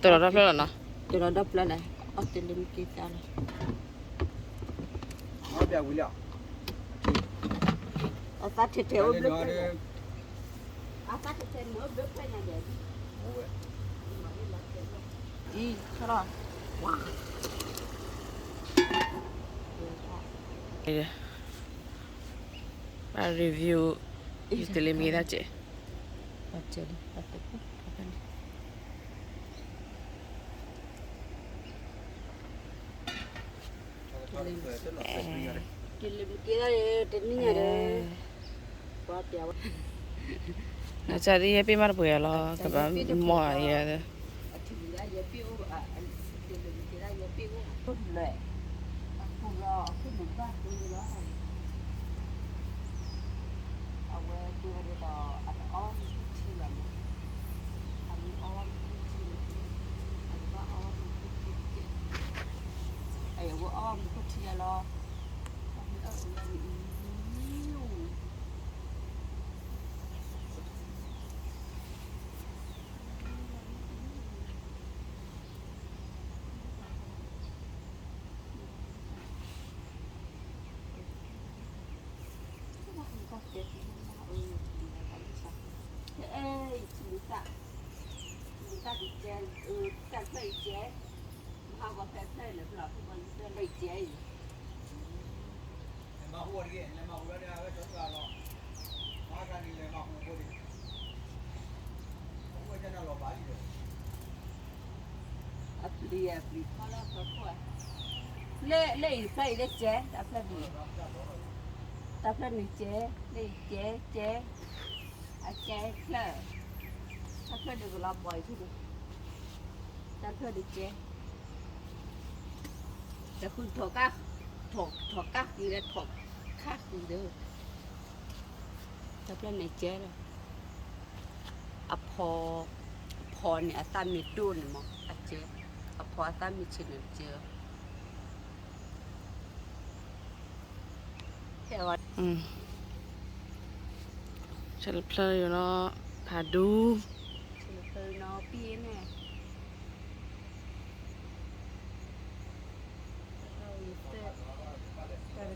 ตัวเราได้แล้วเนาะตัวเราดับแล้วนะเอาเต็มกี่จานเอาเดี๋ยววิลล์เอาตัดเทวๆเบลอเลยเอาตัดเทวๆเบลอเลยนะเดี๋ยวอีชะลอว้ามารีวิวยูเทเลมีได้เจ๊ปัจจัยปัจจัยกินเลยกินอะไรเต็มนี่เลยป้าเตียวน่าจะดีพี่มาปุยแล้วกับหมอเยอะเลยทีนี้เยอะปิ้วอ่ะเดี๋ยวกินอะไรเยอะปิ้วพุ่งเลยพุ่งรอขึ้นหนึ่งบ้านดูแล้วเอาไว้ดูให้ต่ออันอ้อมที่หลังอันนี้อ้อมที่อันนี้ก็อ้อมที่ไอ้ว่าอ้อมก็ที่รอเอ้ยชิตาดิเจนการไปเจนมาว่าแฟนเลยเราทุกคนจะไปเจนมาหัวดิมาหัวดิเอาไว้จบกันหรอมาการนี้เลยมาหัวดิผมก็จะนั่งรอบ่ายเลยอัปลีพอแล้วก็พอเล่ใส่เล่เจตาพลดีตาพลนี่เจเล่เจอาเจเพลตาพลดีก็รับบ่อยที่ดูตาพลดีเจแต่คุณถกกักอยู่แล้วถกคักอยู่เด้อตาพลนี่เจเลยอะพอเนี่ยตามีดูนมั้งอาเจอะพอตามีชินเจฉันเพลย์อยู่เนาะพาดู